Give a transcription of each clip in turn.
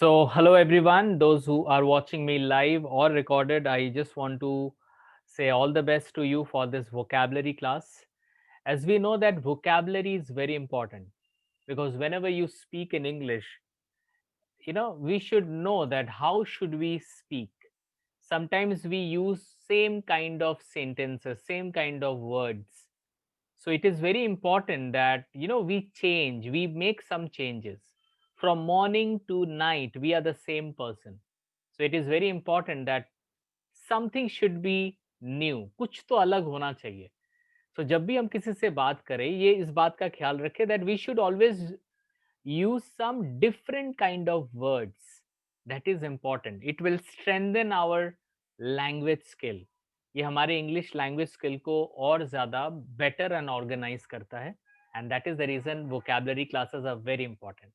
Hello everyone, those who are watching me live or recorded, I just want to say all the best to you for this vocabulary class. As we know that vocabulary is very important because whenever you speak in English, we should know that how should we speak. Sometimes we use same kind of sentences, same kind of words. So it is very important that we change, we make some changes. From morning to night, we are the same person. So it is very important that something should be new, कुछ तो अलग होना चाहिए. So जब भी हम किसी से बात करें, ये इस बात का ख्याल रखें that we should always use some different kind of words. That is important. It will strengthen our language skill. ये हमारे इंग्लिश लैंग्वेज स्किल को और ज़्यादा बेटर एंड ऑर्गेनाइज करता है. And that is the reason vocabulary classes are very important.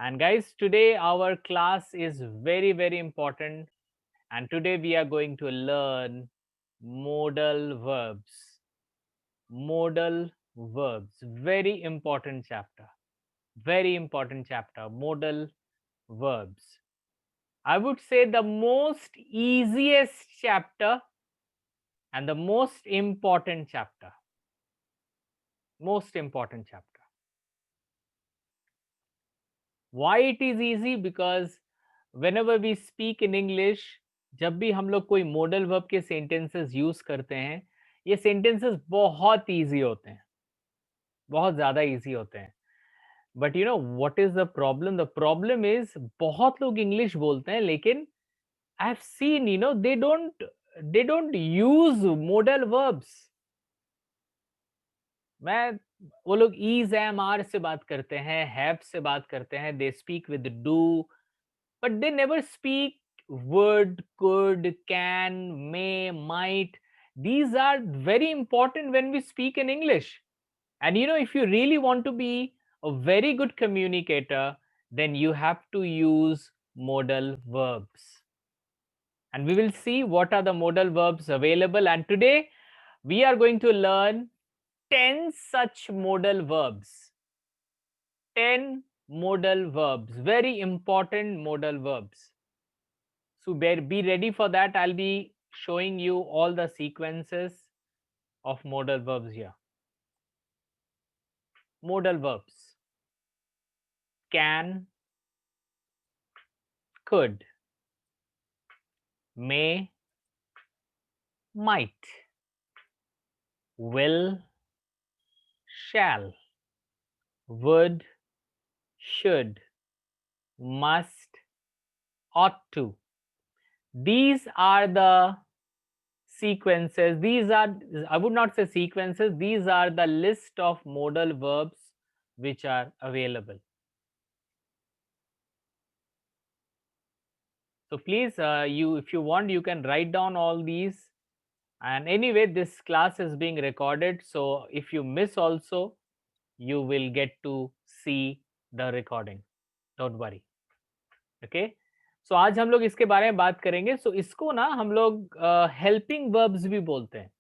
And guys, today our class is very, very important. And today we are going to learn modal verbs. Modal verbs. Very important chapter. Very important chapter. Modal verbs. I would say the most easiest chapter and the most important chapter. Most important chapter. Why it is easy? Because whenever we speak in English, जब भी हम लोग कोई modal verb के sentences use करते हैं, ये sentences बहुत इजी होते हैं, बहुत ज्यादा इजी होते हैं. But you know what is the problem? The problem is बहुत लोग इंग्लिश बोलते हैं, लेकिन I have seen they don't use modal verbs. मैं वो लोग ईज एम आर से बात करते हैं, हैव से बात करते हैं, they speak with do, but they never speak would, could, can, may, might. These are very important when we speak in English. And if you really want to be a very good communicator, then you have to use modal verbs. And we will see what are the modal verbs available. And today we are going to learn 10 such modal verbs. 10 modal verbs, very important modal verbs. So be ready for that. I'll be showing you all the sequences of modal verbs here. Modal verbs: can, could, may, might, will, shall, would, should, must, ought to. These are the sequences. These are, I would not say sequences, these are the list of modal verbs which are available. So please, if you want, you can write down all these. And anyway, this class is being recorded, so if you miss also, you will get to see the recording. Don't worry. Okay. So आज हम लोग इसके बारे में बात करेंगे. So इसको ना हम लोग helping verbs भी बोलते हैं.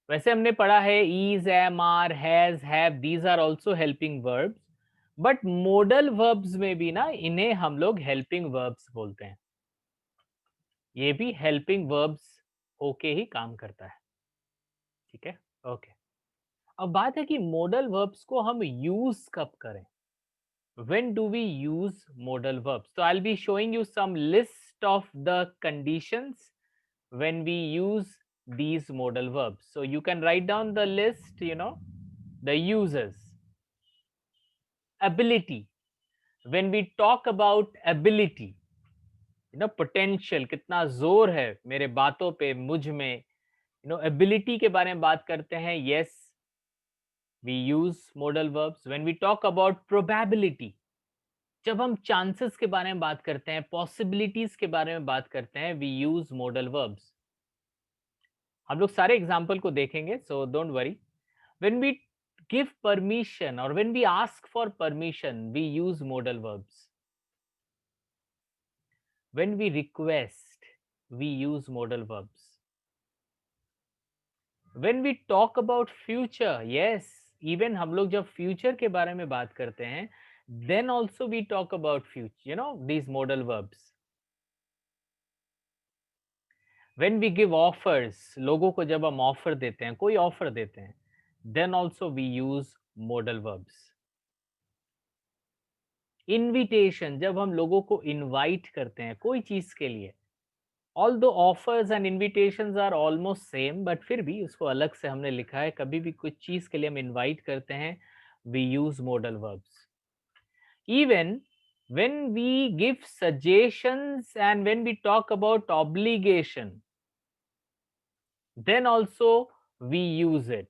वैसे हमने पढ़ा है is, am, are, has, have, these are also helping verbs. But modal verbs में भी ना इन्हें हम लोग helping verbs बोलते हैं. ये भी हेल्पिंग वर्ब्स होके ही काम करता है. ठीक है, ओके. अब बात है कि मॉडल वर्ब्स को हम यूज कब करें. When do we use modal verbs? तो I will be showing you some list of the conditions when we use these modal verbs. So you can write down the list, the uses. Ability. When we talk about ability, potential, कितना जोर है मेरे बातों पे, मुझ में, ability के बारे में बात करते हैं. Yes, we use modal verbs. When we talk about probability, जब हम चांसेस के बारे में बात करते हैं, पॉसिबिलिटीज के बारे में बात करते हैं, वी यूज मॉडल वर्ब्स. हम लोग सारे एग्जांपल को देखेंगे, so don't worry. When we give permission और when we ask for permission, we use modal verbs. When we request, we use modal verbs. When we talk about future, yes, even हम लोग जब future के बारे में बात करते हैं, then also we talk about future, these modal verbs. When we give offers, लोगों को जब हम ऑफर देते हैं, कोई ऑफर देते हैं, then also we use modal verbs. Invitation, जब हम लोगों को इनवाइट करते हैं कोई चीज के लिए, although offers and invitations are almost same, but फिर भी उसको अलग से हमने लिखा है. कभी भी कुछ चीज के लिए हम इनवाइट करते हैं, we use modal verbs. Even when we give suggestions and when we talk about obligation, then also we use it.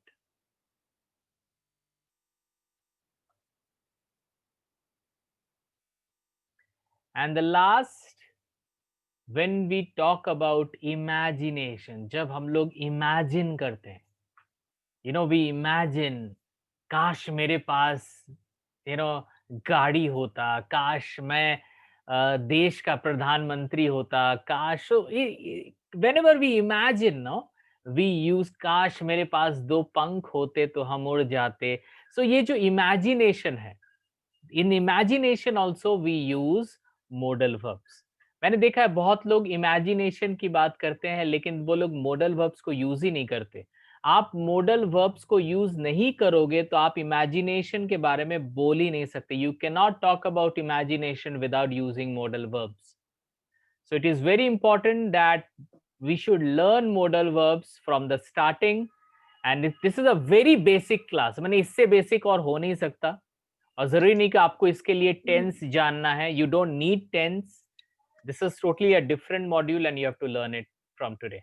And the last, when we talk about imagination, जब हम लोग imagine करते हैं, we imagine, काश मेरे पास गाड़ी होता, काश मैं देश का प्रधानमंत्री होता, काश. whenever we imagine, no, we use काश मेरे पास दो पंख होते तो हम उड़ जाते. So ये जो imagination है, in imagination also we use modal verbs. मैंने देखा है बहुत लोग imagination की बात करते हैं, लेकिन वो लोग modal verbs को यूज ही नहीं करते. आप modal verbs को यूज नहीं करोगे तो आप imagination के बारे में बोल ही नहीं सकते. You cannot talk about imagination without using modal verbs. So it is very important that we should learn modal verbs from the starting. And this is a very basic class. मैंने इससे basic और हो नहीं सकता. और जरूरी नहीं कि आपको इसके लिए टेंस जानना है. You don't need tense. This is totally a different module and you have to learn it from today.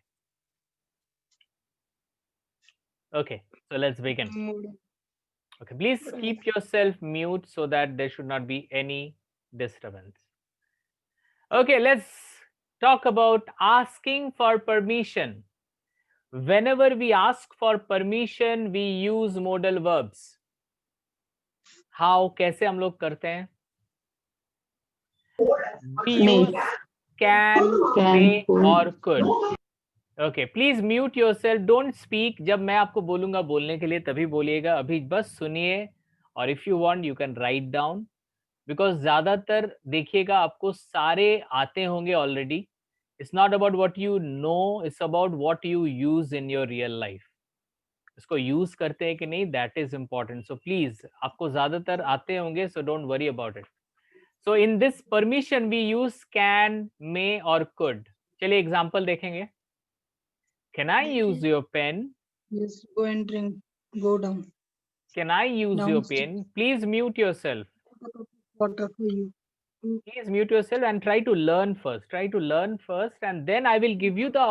Okay, so let's begin. Okay, please keep yourself mute so that there should not be any disturbance. Okay, let's talk about asking for permission. Whenever we ask for permission, we use modal verbs. How? कैसे हम लोग करते हैं? We use can, may or could. Okay, please mute yourself. Don't speak. जब मैं आपको बोलूंगा बोलने के लिए तभी बोलिएगा. अभी बस सुनिए. और if you want, you can write down. Because ज्यादातर देखिएगा आपको सारे आते होंगे already. It's not about what you know. It's about what you use in your real life. इसको use करते हैं कि नहीं, that is important. So please, आपको ज्यादातर आते होंगे. So don't worry about it. So in this permission we use can, may or could. चलिए एग्जाम्पल देखेंगे. Can I use your pen? Yes, go and drink. Go down. Can I use your pen? Please mute yourself. Water for you. Please mute yourself and try to learn first. Try to learn first, and then I will give you the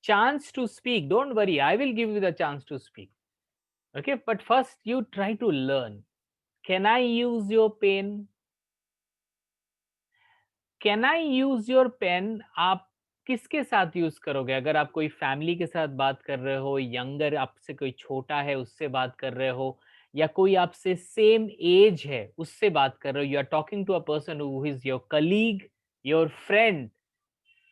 chance to speak. Don't worry, I will give you the chance to speak. Okay, but first you try to learn. Can I use your pen? Can I use your pen? आप किसके साथ use करोगे? अगर आप कोई family के साथ बात कर रहे हो, यंगर आपसे कोई छोटा है उससे बात कर रहे हो, या कोई आपसे सेम एज है उससे बात कर रहे हो, you are talking to a person who is your colleague, your friend.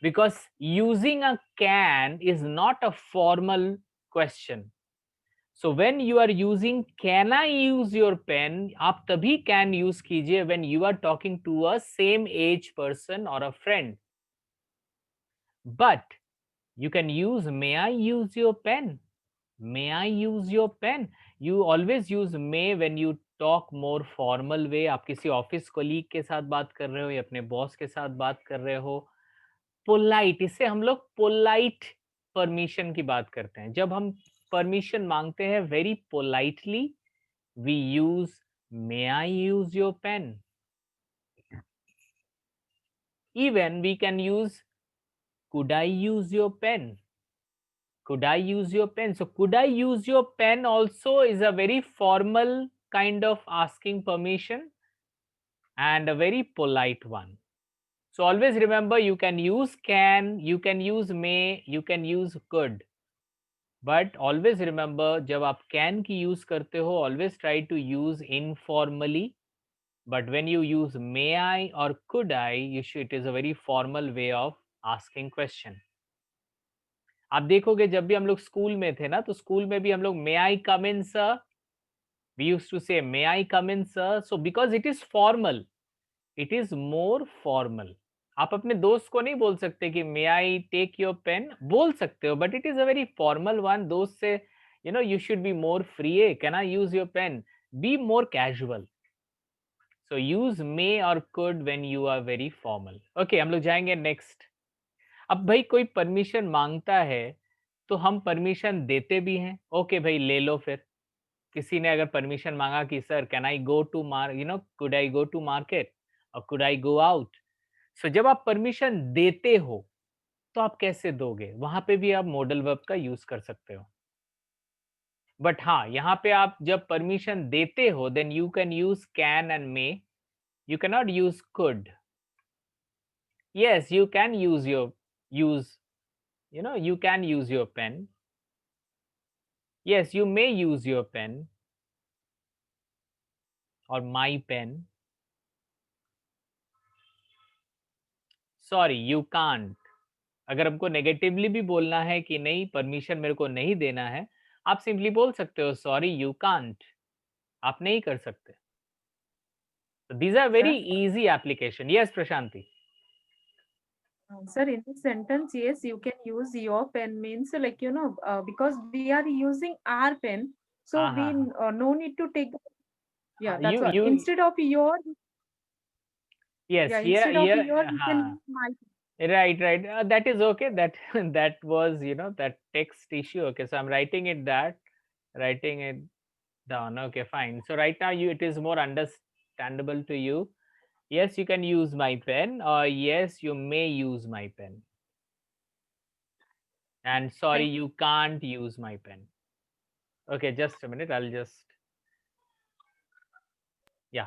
Because using a can is not a formal question. So when you are using can I use your pen, आप तभी can use कीजिए when you are talking to a same age person or a friend. But you can use may I use your pen? May I use your pen? You always use may when you talk more formal way. आप किसी office colleague के साथ बात कर रहे हो या अपने बॉस के साथ बात कर रहे हो. पोलाइट, इससे हम लोग पोलाइट परमिशन की बात करते हैं. जब हम परमिशन मांगते हैं very politely, we use may I use your pen. Even we can use could I use your pen? Could I use your pen? So could I use your pen also is a very formal kind of asking permission and a very polite one. So always remember, you can use can, you can use may, you can use could. But always remember, जब आप can की use करते हो, always try to use informally. But when you use may I or could I, it is a very formal way of asking question. आप देखोगे जब भी हम लोग स्कूल में थे ना, तो स्कूल में भी हम लोग may I come in sir, We used to say, may I come in, sir? So because it is formal, it is more formal. आप अपने दोस्त को नहीं बोल सकते कि मे आई टेक योर पेन, बोल सकते हो, but it is a very formal one. दोस्त से you should be more free. Hey, can I use your pen? Be more casual. So use may or could when you are very formal. Okay, हम लोग जाएंगे next. अब भाई कोई permission मांगता है तो हम परमिशन देते भी हैं. ओके भाई, ले लो फिर. किसी ने अगर परमिशन मांगा कि sir can I go to could I go to market और could I go out. So जब आप परमिशन देते हो तो आप कैसे दोगे, वहां पे भी आप मॉडल वर्ब का यूज कर सकते हो. बट हाँ, यहाँ पे आप जब परमिशन देते हो then you can use can and may. You can not use could. yes, you can use you can use your pen. Yes, you may use your pen or my pen. Sorry, you can't. अगर हमको negatively भी बोलना है कि नहीं, permission मेरे को नहीं देना है, आप सिंपली बोल सकते हो सॉरी यू कांट. आप नहीं कर सकते. These are very easy application. Yes Prashanti. Sir, in this sentence, yes, you can use your pen means like, because we are using our pen, so हाँ we हाँ no need to take. Yeah, that's you why. you Instead of your, yes, yeah, here instead of here your, we can हाँ. use my. Right, right. That is okay. That that was that text issue. Okay, so I'm writing it down. Okay, fine. So right now it is more understandable to you. Yes, you can use my pen, or yes, you may use my pen. And sorry, you can't use my pen. Okay, just a minute. I'll just yeah.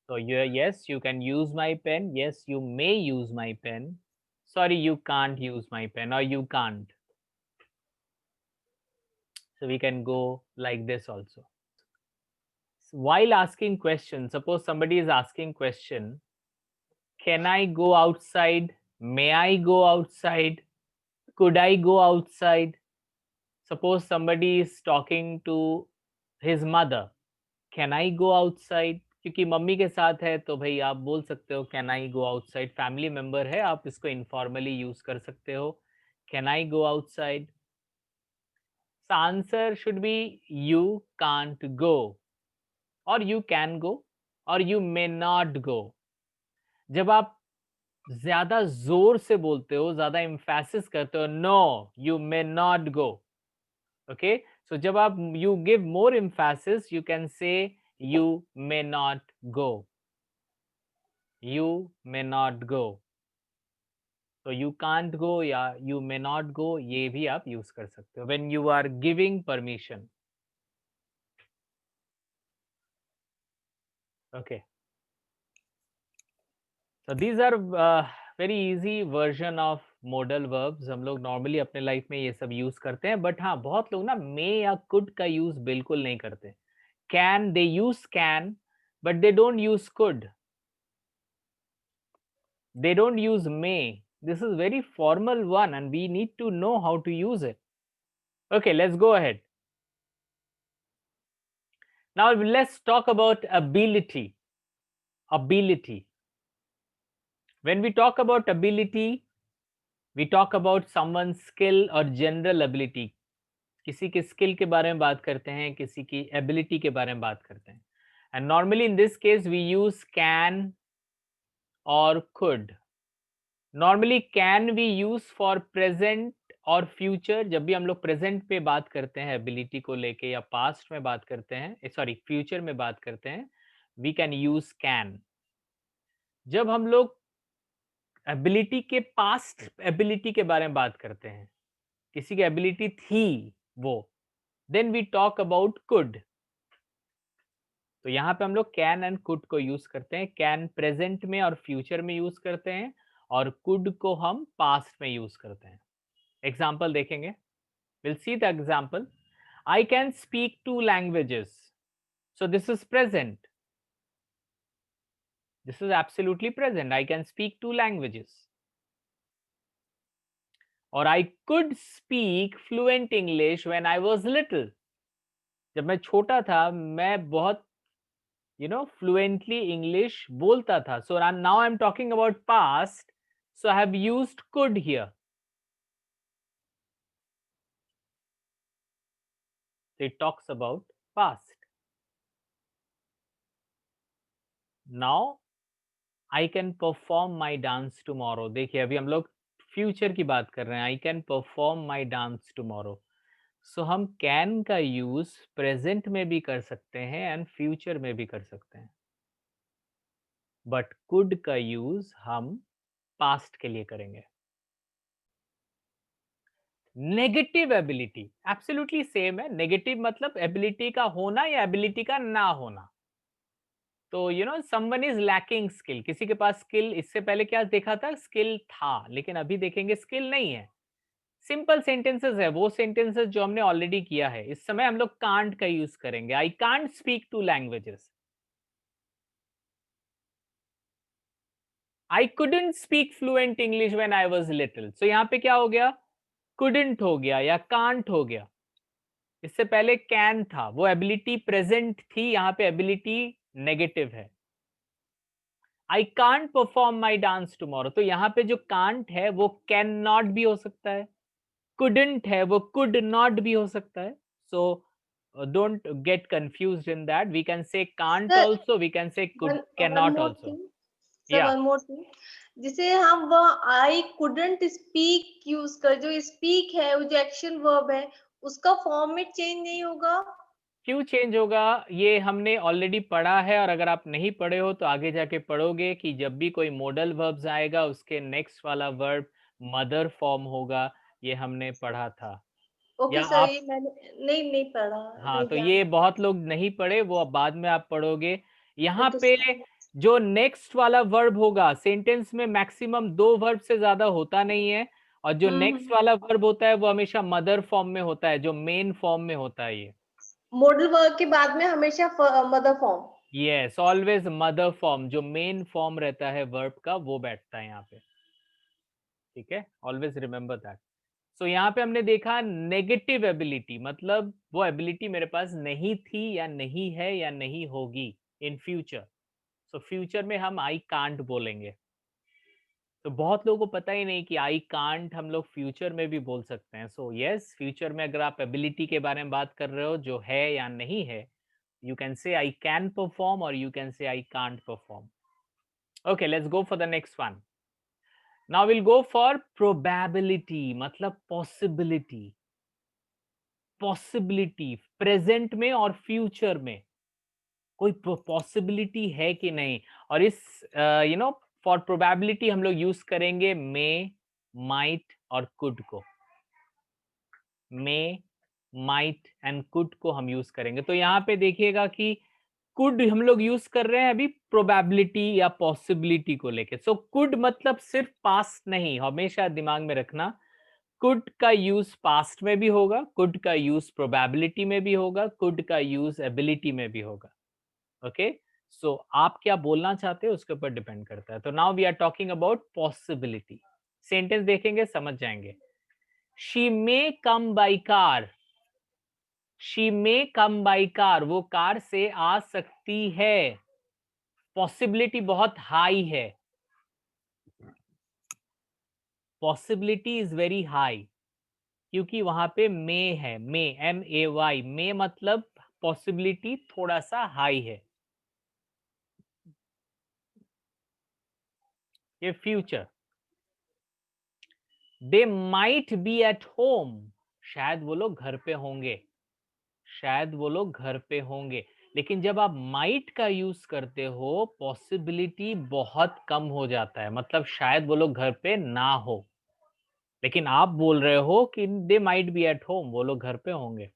So yes, you can use my pen. Yes, you may use my pen. Sorry, you can't use my pen, or you can't. So we can go like this also. While asking questions, suppose somebody is asking question, can I go outside? May I go outside? Could I go outside? Suppose somebody is talking to his mother, can I go outside? क्योंकि mummy के साथ है तो भाई आप बोल सकते हो can I go outside. Family member है, आप इसको इनफॉर्मली यूज कर सकते हो. Can I go outside. So answer should be you can't go, or you can go, or you may not go. जब आप ज्यादा जोर से बोलते हो, ज्यादा एम्फेसिस करते हो, no you may not go. Okay, so जब आप you give more emphasis, you can say you may not go. You may not go. तो यू कांट गो या यू मे नॉट गो, ये भी आप यूज कर सकते हो when you are giving permission. Okay, so these are very easy version of modal verbs. हम लोग नॉर्मली अपने लाइफ में ये सब यूज करते हैं. बट हाँ, बहुत लोग ना मे या कुड का यूज बिल्कुल नहीं करते. Can, they use can, but they don't use could. They don't use may. This is very formal one and we need to know how to use it. Okay, let's go ahead. Now let's talk about ability. Ability. When we talk about ability, we talk about someone's skill or general ability. किसी के skill के बारे में बात करते हैं, किसी की एबिलिटी के बारे में बात करते हैं. And normally in this case we use can or could. Normally can we use for present और फ्यूचर. जब भी हम लोग प्रेजेंट पे बात करते हैं एबिलिटी को लेके, या पास्ट में बात करते हैं, सॉरी फ्यूचर में बात करते हैं, वी कैन यूज कैन. जब हम लोग एबिलिटी के पास्ट एबिलिटी के बारे में बात करते हैं, किसी की एबिलिटी थी वो, then we talk about could. तो यहाँ पे हम लोग कैन एंड कुड को यूज करते हैं. कैन प्रेजेंट में और फ्यूचर में यूज करते हैं, और कुड को हम पास्ट में यूज करते हैं. एग्जाम्पल देखेंगे. We'll see the example. I can speak 2 languages. So this is present. This is absolutely present. I can speak 2 languages. Or I could speak fluent English when I was little. जब मैं छोटा था मैं बहुत fluently English बोलता था. So now I am talking about past, so I have used could hear. It talks about past. Now I can perform my dance tomorrow. देखिए अभी हम लोग फ्यूचर की बात कर रहे हैं. I can perform my dance tomorrow. सो हम कैन का यूज प्रेजेंट में भी कर सकते हैं एंड फ्यूचर में भी कर सकते हैं, बट कुड का यूज हम पास्ट के लिए करेंगे. नेगेटिव एबिलिटी एब्सोल्युटली सेम है. नेगेटिव मतलब एबिलिटी का होना या एबिलिटी का ना होना. तो समवन इज लैकिंग स्किल. किसी के पास स्किल, इससे पहले क्या देखा था, स्किल था, लेकिन अभी देखेंगे स्किल नहीं है. सिंपल सेंटेंसेस है, वो सेंटेंसेस जो हमने ऑलरेडी किया है. इस समय हम लोग कांट का यूज करेंगे. I can't speak two languages. I couldn't speak fluent English when I was little. So यहाँ पे क्या हो गया, कुडंट हो गया या कांट हो गया. इससे पहले कैन था, वो एबिलिटी प्रेजेंट थी, यहाँ पे एबिलिटी नेगेटिव है. I can't perform my dance tomorrow. तो यहाँ पे जो कांट है वो कैन नॉट भी हो सकता है, कुडंट है वो कुड नॉट भी हो सकता है. सो don't get confused in that. We can say can't Sir, also, we can say could, one cannot more also. thing. Sir, Yeah. one more thing. जिसे हम वो आई कुडंट स्पीक यूज कर, जो स्पीक है वो जो एक्शन वर्ब है उसका फॉर्म में चेंज नहीं होगा. क्यों चेंज होगा, ये हमने ऑलरेडी पढ़ा है. और अगर आप नहीं पढ़े हो तो आगे जाके पढ़ोगे कि जब भी कोई मॉडल वर्ब्स आएगा उसके नेक्स्ट वाला वर्ब मदर फॉर्म होगा. ये हमने पढ़ा था. ओके या सर, आप, ये मैंने नहीं पढ़ा, हाँ, नहीं तो ध्यान. ये बहुत लोग नहीं पढ़े, वो अब बाद में आप पढ़ोगे. यहाँ तो पे जो नेक्स्ट वाला वर्ब होगा, सेंटेंस में मैक्सिमम 2 वर्ब से ज्यादा होता नहीं है. और जो नेक्स्ट वाला वर्ब होता है वो हमेशा मदर फॉर्म में होता है, जो मेन फॉर्म में होता है. ये मॉडल वर्ब के बाद में हमेशा mother form. Yes, always mother form, जो मेन फॉर्म रहता है वर्ब का वो बैठता है यहाँ पे. ठीक है, ऑलवेज रिमेंबर दैट. सो यहाँ पे हमने देखा नेगेटिव एबिलिटी, मतलब वो एबिलिटी मेरे पास नहीं थी या नहीं है या नहीं होगी इन फ्यूचर. सो फ्यूचर में हम आई कांट बोलेंगे. तो बहुत लोगों को पता ही नहीं कि आई कांट हम लोग फ्यूचर में भी बोल सकते हैं. सो यस, फ्यूचर में अगर आप एबिलिटी के बारे में बात कर रहे हो जो है या नहीं है, you can say I can perform or you can say I can't perform. Okay, let's go for the next one. Now we'll go for probability, मतलब possibility. Possibility प्रेजेंट में और फ्यूचर में कोई पॉसिबिलिटी है कि नहीं. और इस फॉर प्रोबेबिलिटी हम लोग यूज करेंगे मे, माइट और कुड को. मे, माइट एंड कुड को हम यूज करेंगे. तो यहाँ पे देखिएगा कि कुड हम लोग यूज कर रहे हैं अभी प्रोबेबिलिटी या पॉसिबिलिटी को लेके. सो कुड मतलब सिर्फ पास्ट नहीं, हमेशा दिमाग में रखना. कुड का यूज पास्ट में भी होगा, कुड का यूज प्रोबेबिलिटी में भी होगा, कुड का यूज एबिलिटी में भी होगा. ओके, सो आप क्या बोलना चाहते हो उसके ऊपर डिपेंड करता है. तो now we are talking about possibility. Sentence देखेंगे समझ जाएंगे. She may come by car. She may come by car, वो कार से आ सकती है. पॉसिबिलिटी बहुत हाई है. पॉसिबिलिटी इज वेरी हाई क्योंकि वहां पे मे है. मे, MAY, मे मतलब पॉसिबिलिटी थोड़ा सा हाई है. ये future. They might be at home, शायद वो लोग घर पे होंगे. शायद वो लोग घर पे होंगे. लेकिन जब आप माइट का यूज करते हो पॉसिबिलिटी बहुत कम हो जाता है, मतलब शायद वो लोग घर पे ना हो. लेकिन आप बोल रहे हो कि दे माइट बी एट होम, वो लोग घर पे होंगे.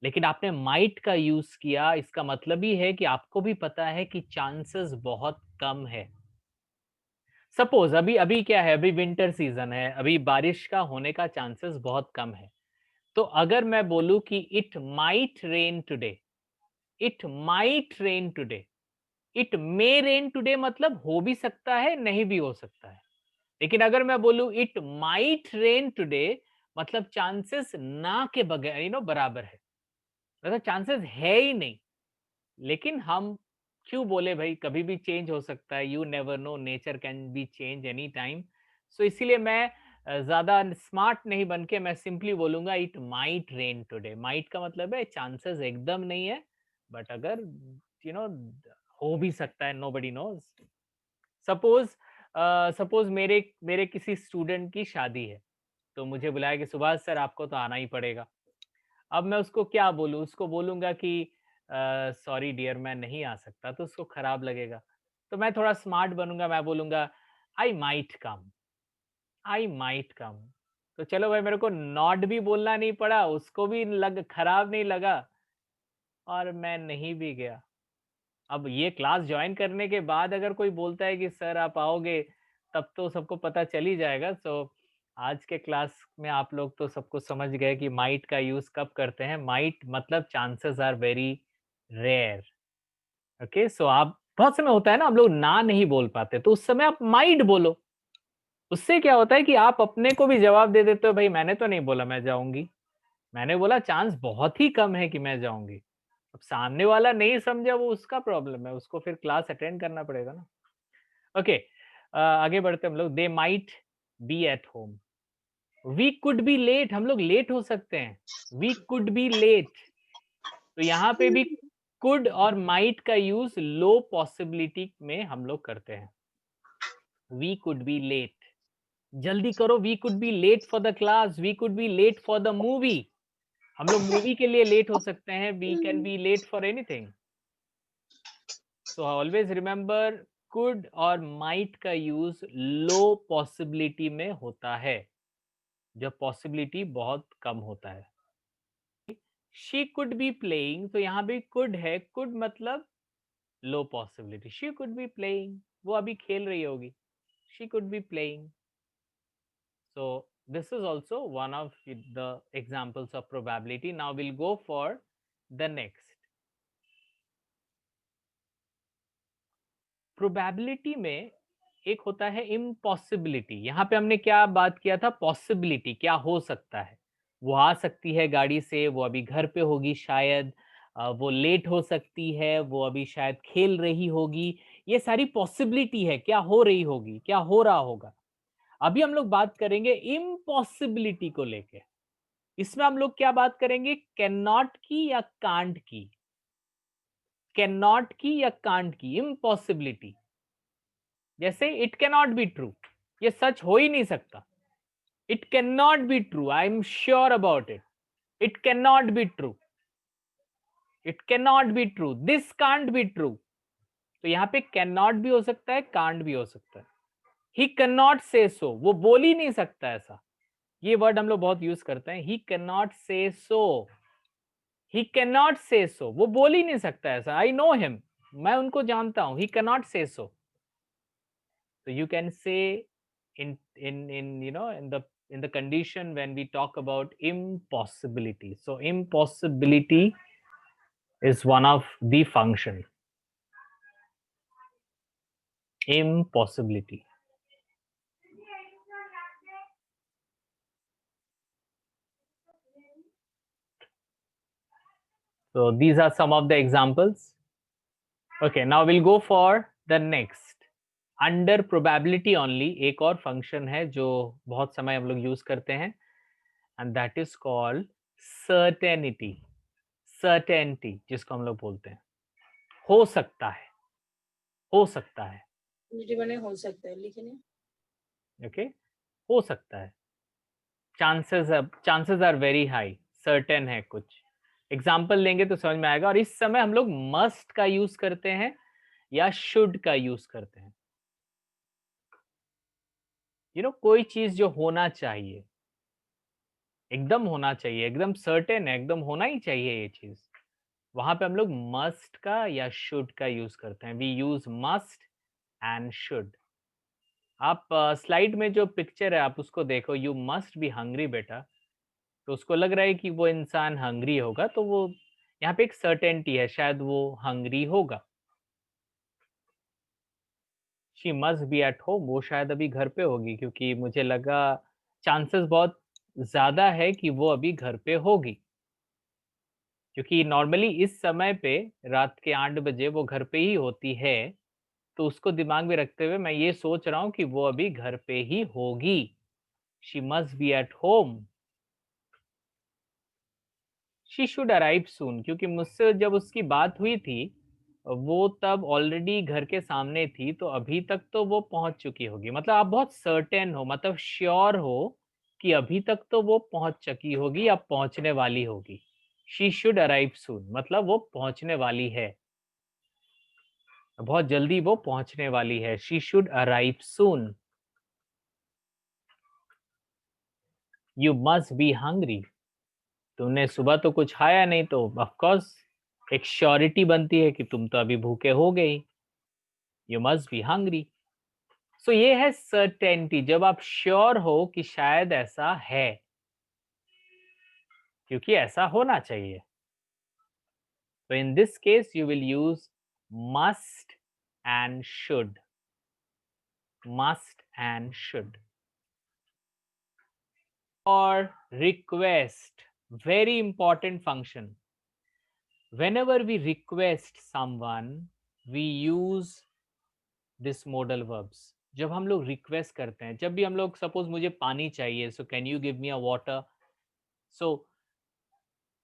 लेकिन आपने माइट का यूज किया, इसका मतलब ही है कि आपको भी पता है कि चांसेस बहुत कम है. सपोज अभी अभी क्या है, अभी विंटर सीजन है, अभी बारिश का होने का चांसेस बहुत कम है. तो अगर मैं बोलूं कि it might rain today, it might rain today, it may rain today मतलब हो भी सकता है नहीं भी हो सकता है. लेकिन अगर मैं बोलूं इट माइट रेन टुडे, मतलब चांसेस ना के बगैर बराबर है. वैसा चांसेस है ही नहीं, लेकिन हम क्यों बोले भाई कभी भी चेंज हो सकता है, you never know, nature can be change any time. So इसीलिए मैं ज्यादा स्मार्ट नहीं बन के मैं सिंपली बोलूंगा it might rain today. Might का मतलब है चांसेस एकदम नहीं है, बट अगर यू नो हो भी सकता है, नोबडी नोज। सपोज सपोज मेरे मेरे किसी स्टूडेंट की शादी है, तो मुझे बुलाया कि सुभाष सर आपको तो आना ही पड़ेगा। अब मैं उसको क्या बोलूँ, उसको बोलूंगा कि सॉरी डियर मैं नहीं आ सकता, तो उसको खराब लगेगा। तो मैं थोड़ा स्मार्ट बनूंगा, मैं बोलूंगा I might come, I might come. तो चलो भाई, मेरे को नॉट भी बोलना नहीं पड़ा, उसको भी खराब नहीं लगा, और मैं नहीं भी गया। अब ये क्लास ज्वाइन करने के बाद अगर कोई बोलता है कि सर आप आओगे, तब तो सबको पता चल ही जाएगा। सो आज के क्लास में आप लोग तो सबको समझ गए कि माइट का यूज कब करते हैं। माइट मतलब chances are very rare. Okay, so आप बहुत समय होता है ना हम लोग ना नहीं बोल पाते, तो उस समय आप माइट बोलो। उससे क्या होता है कि आप अपने को भी जवाब दे देते हो, भाई मैंने तो नहीं बोला मैं जाऊंगी, मैंने बोला चांस बहुत ही कम है कि मैं जाऊंगी। अब सामने वाला नहीं समझा, वो उसका प्रॉब्लम है, उसको फिर क्लास अटेंड करना पड़ेगा ना। ओके, आगे बढ़ते हम लोग। They might be at home. We could be late, हम लोग लेट हो सकते हैं, वी कुड बी लेट। तो यहाँ पे भी कुड और माइट का यूज लो पॉसिबिलिटी में हम लोग करते हैं। वी कुड बी लेट, जल्दी करो, we could be late for the class, we could be late for the movie. हम लोग मूवी के लिए लेट हो सकते हैं, we can be late for anything. So always remember, could और माइट का यूज लो पॉसिबिलिटी में होता है, जब पॉसिबिलिटी बहुत कम होता है। शी कुड बी प्लेइंग, तो यहाँ भी कुड है, कुड मतलब low possibility. She could be playing, वो अभी खेल रही होगी, she could be playing. So this is also one of the examples of probability. Now we'll go for the next. Probability में एक होता है impossibility। यहाँ पे हमने क्या बात किया था, possibility, क्या हो सकता है। वो आ सकती है गाड़ी से, वो अभी घर पे होगी शायद, वो लेट हो सकती है, वो अभी शायद खेल रही होगी। ये सारी पॉसिबिलिटी है, क्या हो रही होगी, क्या हो रहा होगा। अभी हम लोग बात करेंगे इम्पॉसिबिलिटी को लेके। इसमें हम लोग क्या बात करेंगे, कैन नॉट की या कांट की, कैन नॉट की या कांट की, इम्पॉसिबिलिटी। जैसे it can not be true, ये सच हो ही नहीं सकता। It can not be true, I am sure about it, it can not be true, it can not be true, this can't be true. तो यहाँ पे can not भी हो सकता है, कांट भी हो सकता है। ही कैन नॉट से सो, वो बोल ही नहीं सकता ऐसा। ये वर्ड हम लोग बहुत यूज करते हैं, ही कैन नॉट से सो, ही कैन नॉट से सो, वो बोल ही नहीं सकता ऐसा। आई नो हिम, मैं उनको जानता हूं, ही कैन नॉट से सो। तो यू कैन से in you know in the condition when we talk about impossibility. So impossibility is one of the function, impossibility. So these are some of the examples. Okay, now we'll go for the next. Under probability only एक और function है जो बहुत समय हम लोग use करते हैं, and that is called certainty. Certainty जिसको हम लोग बोलते हैं हो सकता है, हो सकता है, बने हो सकता है, लेकिन ओके, हो सकता है। Chances are very high, certain है। कुछ एग्जाम्पल लेंगे तो समझ में आएगा। और इस समय हम लोग मस्ट का यूज करते हैं या शुड का यूज करते हैं। कोई चीज जो होना चाहिए, एकदम होना चाहिए, एकदम सर्टेन है, एकदम होना ही चाहिए ये चीज, वहां पे हम लोग मस्ट का या शुड का यूज करते हैं। We use must and should. आप स्लाइड में जो पिक्चर है आप उसको देखो, यू मस्ट बी हंग्री बेटा, तो उसको लग रहा है कि वो इंसान हंग्री होगा, तो वो यहाँ पे एक सर्टेनिटी है, शायद वो हंग्री होगा। She must be at home, वो शायद अभी घर पे होगी, क्योंकि मुझे लगा चांसेस बहुत ज्यादा है कि वो अभी घर पे होगी। क्योंकि नॉर्मली इस समय पे रात के 8 बजे वो घर पे ही होती है, तो उसको दिमाग में रखते हुए मैं ये सोच रहा हूँ कि वो अभी घर पे ही होगी। She must be at home. She should arrive soon, क्योंकि मुझसे जब उसकी बात हुई थी वो तब ऑलरेडी घर के सामने थी, तो अभी तक तो वो पहुंच चुकी होगी। मतलब आप बहुत सर्टेन हो, मतलब श्योर हो कि अभी तक तो वो पहुंच चुकी होगी या पहुंचने वाली होगी। शी शुड अराइव सून मतलब वो पहुंचने वाली है, बहुत जल्दी वो पहुंचने वाली है। She should arrive soon. You must be hungry, तुमने सुबह तो कुछ खाया नहीं, तो ऑफ कोर्स एक श्योरिटी बनती है कि तुम तो अभी भूखे हो गई। You must be hungry. So ये है सर्टेनिटी, जब आप श्योर हो कि शायद ऐसा है, क्योंकि ऐसा होना चाहिए। तो in this case you will use must and should. Must and should. और request, very important function. Whenever we request someone, we use this modal verbs. जब हम लोग रिक्वेस्ट करते हैं, जब भी हम लोग सपोज मुझे पानी चाहिए, so can you give me a water. So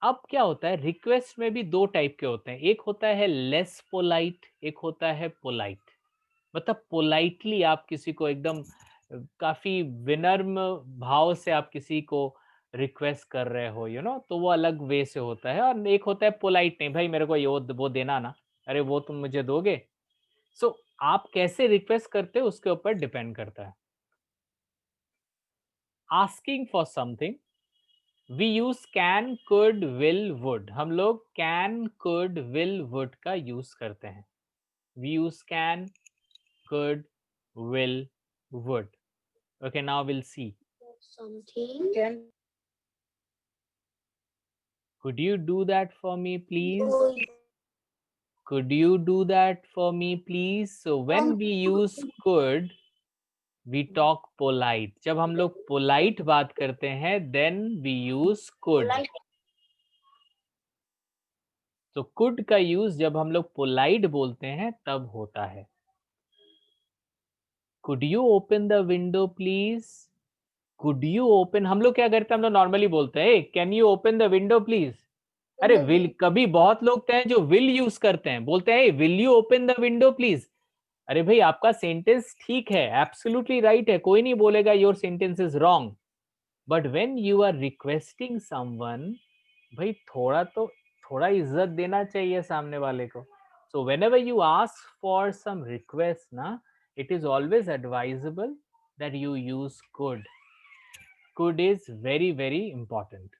अब क्या होता है, रिक्वेस्ट में भी दो टाइप के होते हैं। एक होता है लेस पोलाइट, एक होता है पोलाइट। मतलब पोलाइटली आप किसी को एकदम काफी विनम्र भाव से आप किसी को रिक्वेस्ट कर रहे हो, यू नो, तो वो अलग वे से होता है। और एक होता है पोलाइट, नहीं भाई मेरे को ये वो देना ना, अरे वो तुम मुझे दोगे। सो आप कैसे रिक्वेस्ट करते हो उसके ऊपर डिपेंड करता है। Asking for something we use can, could, will, would. हम लोग कैन, कुड, विल, वुड का यूज करते हैं। We use can, could, will, would. Okay, now we'll see. Something. Can. Could you do that for me, please? Oh, Could you do that for me, please? So when we use could, we talk polite. जब हम लोग polite बात करते हैं, then we use could. like. तो could का use जब हम लोग polite बोलते हैं तब होता है। Could you open the window, please? Could you open, हम लोग क्या करते हैं, हम लोग नॉर्मली बोलते हैं can you open the window please. अरे विल, कभी बहुत लोग हैं जो विल यूज करते हैं, बोलते हैं will you open the window please. अरे भाई आपका सेंटेंस ठीक है, एब्सोल्युटली राइट है, कोई नहीं बोलेगा your sentence is wrong. But when you are requesting someone, भाई थोड़ा इज्जत देना चाहिए सामने वाले को। So whenever you ask for some request ना, it is always advisable that you use could. Could is very, very important.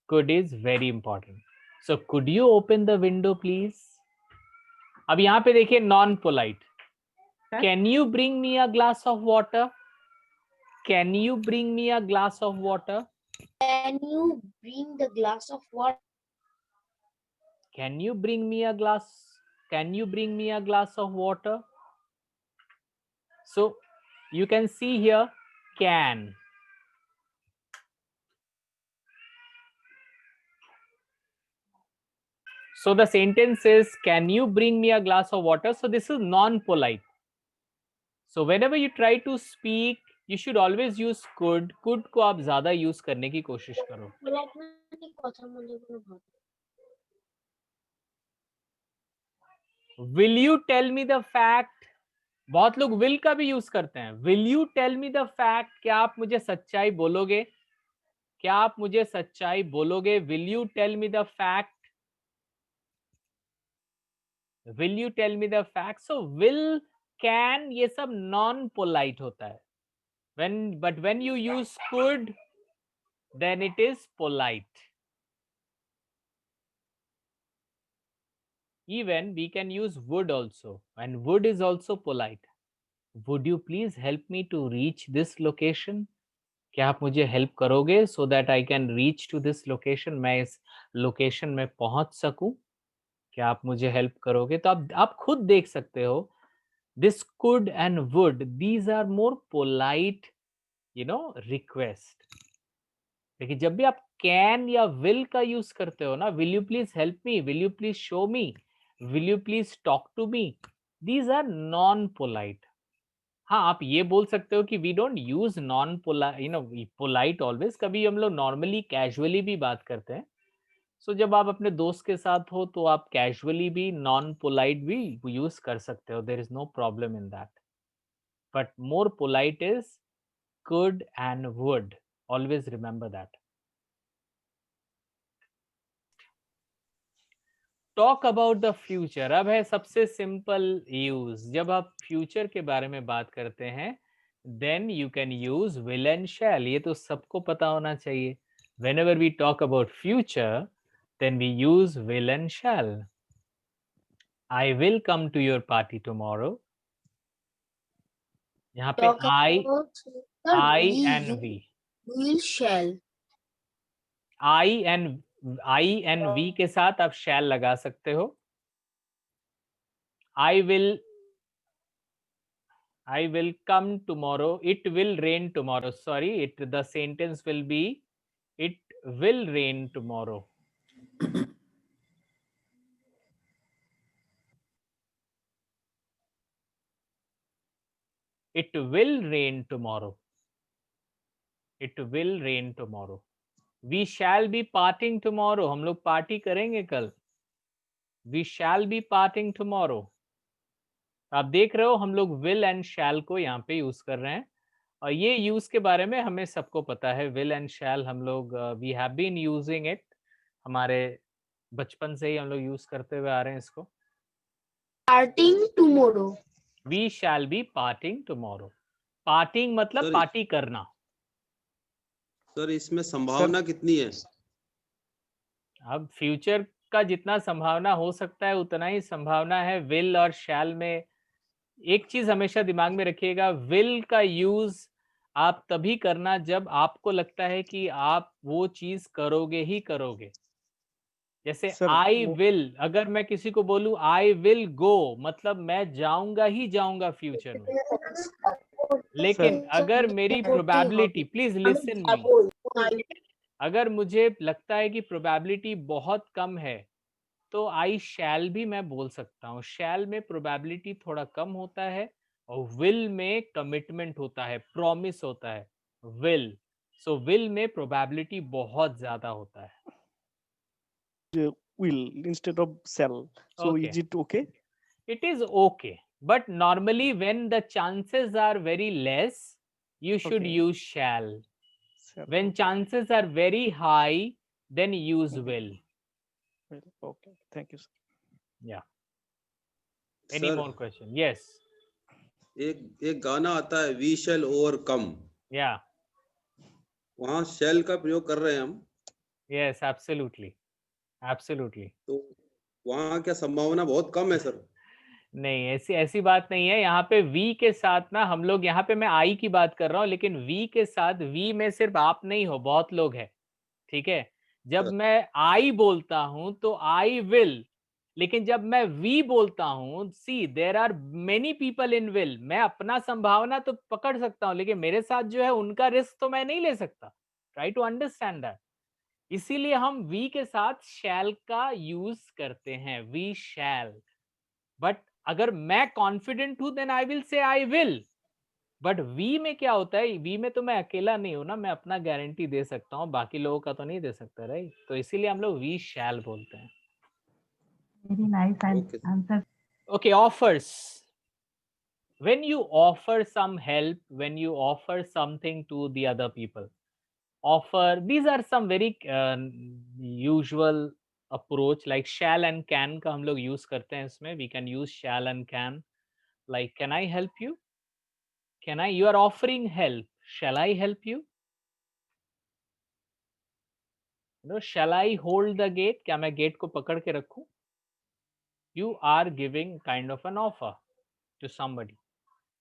Could is very important. So could you open the window please? अब यहाँ पे देखिए non polite. Can you bring me a glass of water? Can you bring me a glass of water? Can you bring the glass of water? Can you bring me a glass? Can you bring me a glass of water? So you can see here can. So the sentence is, can you bring me a glass of water? So this is non-polite. So whenever you try to speak, you should always use could. Could को आप ज़्यादा use करने की कोशिश करो। Will you tell me the fact? बहुत लोग will का भी use करते हैं। Will you tell me the fact? क्या आप मुझे सच्चाई बोलोगे? क्या आप मुझे सच्चाई बोलोगे? Will you tell me the fact? Will you tell me the fact? So will, can ये सब non polite होता है। But when you use could, then it is polite. Even we can use would also, and would is also polite. Would you please help me to reach this location? क्या आप मुझे help करोगे so that I can reach to this location? मैं इस location में पहुंच सकूं, क्या आप मुझे हेल्प करोगे? तो आप खुद देख सकते हो, this could and would, these are more polite, you know, request. लेकिन जब भी आप कैन या विल का यूज करते हो ना, will you please help me, will you please show me, will you please talk to me, these are non polite. हाँ, आप ये बोल सकते हो कि we don't use non polite, polite always, कभी हम लोग नॉर्मली कैजुअली भी बात करते हैं। सो जब आप अपने दोस्त के साथ हो तो आप कैजुअली भी नॉन पोलाइट भी यूज कर सकते हो, there is no problem in that, but more polite is could and would, always remember that. Talk about the future, अब है सबसे सिंपल यूज। जब आप फ्यूचर के बारे में बात करते हैं then you can use will and shall, ये तो सबको पता होना चाहिए। whenever we talk about future then we use will and shall. I will come to your party tomorrow, यहाँ पे Talk about I we and we, will shall. I and we के साथ आप shall लगा सकते हो। I will come tomorrow, it will rain tomorrow, sorry, the sentence will be it will rain tomorrow. It will rain tomorrow. It will rain tomorrow. We shall be partying tomorrow, हम लोग party करेंगे कल। We shall be partying tomorrow. आप देख रहे हो हम लोग will and shall को यहाँ पे यूज कर रहे हैं, और ये यूज के बारे में हमें सबको पता है। will and shall हम लोग we have been using it, हमारे बचपन से ही हम लोग यूज करते हुए आ रहे हैं इसको। Parting tomorrow. We shall be partying tomorrow. Partying मतलब Sir, पार्टी करना। सर इसमें संभावना कितनी है? अब फ्यूचर का जितना संभावना हो सकता है उतना ही संभावना है विल और शैल में। एक चीज हमेशा दिमाग में रखिएगा, विल का यूज आप तभी करना जब आपको लगता है कि आप वो चीज करोगे ही करोगे। जैसे आई विल, अगर मैं किसी को बोलूं आई विल गो, मतलब मैं जाऊंगा ही जाऊंगा फ्यूचर में। लेकिन अगर मेरी प्रोबेबिलिटी, प्लीज लिसन मी, अगर मुझे लगता है कि प्रोबेबिलिटी बहुत कम है तो आई शैल भी मैं बोल सकता हूँ। शैल में प्रोबेबिलिटी थोड़ा कम होता है और विल में कमिटमेंट होता है, प्रॉमिस होता है। विल, सो विल में प्रोबेबिलिटी बहुत ज्यादा होता है। will instead of shall. So Okay. is it okay? It is okay, but normally when the chances are very less, you should Okay. use shall. Shall. When Okay. chances are very high, then use will. Well, okay. Thank you, sir. Yeah. Any sir, more question? Yes. एक गाना आता है we shall overcome, Yeah. वहाँ शैल का प्रयोग कर रहे हैं हम, Yes, absolutely. Absolutely. तो वहाँ क्या संभावना बहुत कम है सर? नहीं, ऐसी बात नहीं है। यहाँ पे वी के साथ ना हम लोग, यहाँ पे मैं आई की बात कर रहा हूँ, लेकिन वी के साथ, वी में सिर्फ आप नहीं हो, बहुत लोग हैं, ठीक है। जब मैं आई बोलता हूं तो आई विल, लेकिन जब मैं वी बोलता हूं, see there are many people in will, मैं अपना संभावना तो पकड़ सकता हूं लेकिन मेरे साथ जो है उनका रिस्क तो मैं नहीं ले सकता। Try to understand that. इसीलिए हम वी के साथ शैल का यूज करते हैं, वी शैल। बट अगर मैं कॉन्फिडेंट हूं then I will say I will. But we में क्या होता है, वी में तो मैं अकेला नहीं हूं ना, मैं अपना गारंटी दे सकता हूँ, बाकी लोगों का तो नहीं दे सकता, राइट। तो इसीलिए हम लोग वी शैल बोलते हैं। Very nice answer. Okay, offers. When you offer some help, when you offer something to the other people, offer, these are some very usual approach, like shall and can का हम लोग use करते हैं इसमें। We can use shall and can, like can I help you? Can I, you are offering help, shall I help you? Shall I hold the gate? क्या मैं gate को पकड़ के रखूं? You are giving kind of an offer to somebody.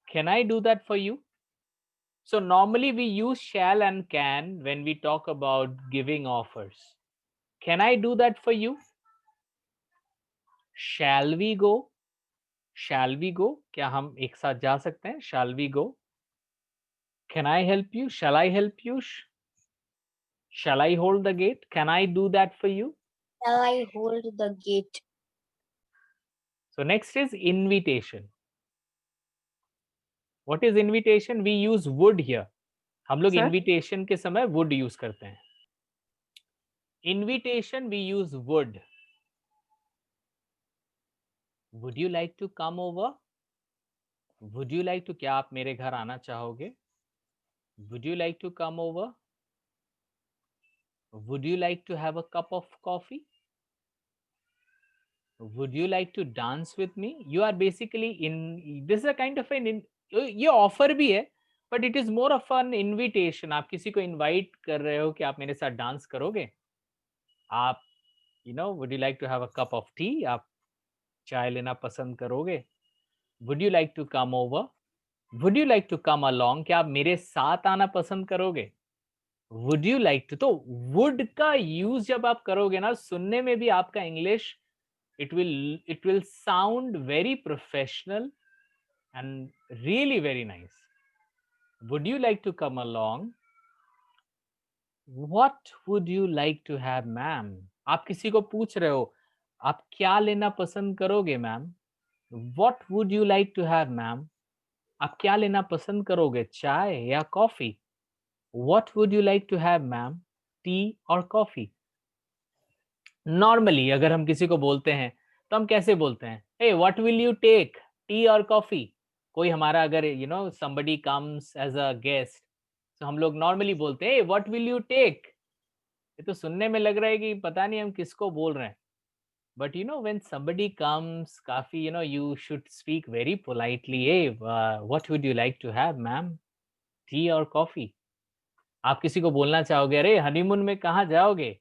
Can I do that for you? So normally we use shall and can when we talk about giving offers. Can I do that for you? Shall we go? Shall we go? क्या हम एक साथ जा सकते हैं? Shall we go? Can I help you? Shall I help you? Shall I hold the gate? Can I do that for you? Shall I hold the gate? So next is invitation. What is invitation? We use would here. हम लोग Sir? invitation के समय would use करते हैं. Invitation we use would. Would you like to come over? Would you like to, क्या आप मेरे घर आना चाहोगे? Would you like to come over? Would you like to have a cup of coffee? Would you like to dance with me? You are basically in, this is a kind of an ये offer भी है, but it is more of N invitation. आप किसी को invite कर रहे हो कि आप मेरे साथ डांस करोगे. आप would you like to have a cup of tea? आप चाय लेना पसंद करोगे? Would you like to come over? Would you like to come along? क्या आप मेरे साथ आना पसंद करोगे? Would you like to. तो वुड का यूज जब आप करोगे ना, सुनने में भी आपका English it will sound very professional and really very nice. Would you like to come along? What would you like to have, ma'am? आप किसी को पूछ रहे हो, आप क्या लेना पसंद करोगे ma'am? What would you like to have, ma'am? आप क्या लेना पसंद करोगे, चाय या coffee? What would you like to have, ma'am? T और कॉफी. नॉर्मली अगर हम किसी को बोलते हैं तो हम कैसे बोलते हैं? Hey what will you take, tea और कॉफी? कोई हमारा अगर somebody comes as a guest, तो हम लोग नॉर्मली बोलते हैं, hey what will you take. ये तो सुनने में लग रहा है कि पता नहीं हम किसको बोल रहे हैं. बट when somebody comes, काफी you should speak very politely. Hey, what would you like to have, ma'am? T और कॉफी. आप किसी को बोलना चाहोगे, अरे हनीमून में कहाँ जाओगे?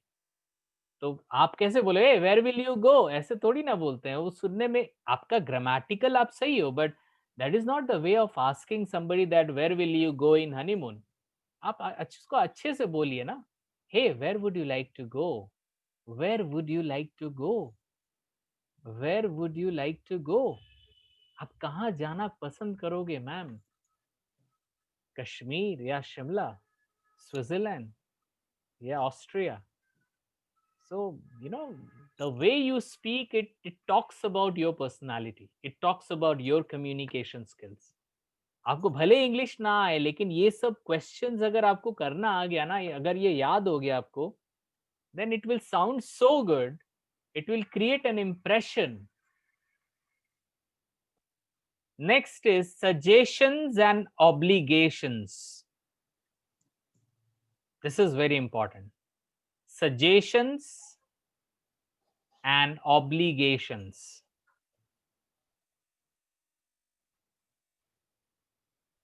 तो आप कैसे बोले, वेयर विल यू गो? ऐसे थोड़ी ना बोलते हैं. वो सुनने में आपका ग्रामेटिकल आप सही हो, but that is not the way of asking somebody that where will you go in honeymoon. आप उसको अच्छे से बोलिए ना. Hey where would you like to go? Where would you like to go? Where would you like to go? आप कहाँ जाना पसंद करोगे मैम? कश्मीर या शिमला, स्विट्जरलैंड या Austria. So, the way you speak, it talks about your personality. It talks about your communication skills. आपको भले English ना आए, लेकिन ये सब क्वेश्चंस अगर आपको करना आ गया ना, अगर ये याद हो गया आपको, then it will sound so good. It will create an impression. Next is suggestions and obligations. This is very important. Suggestions and obligations.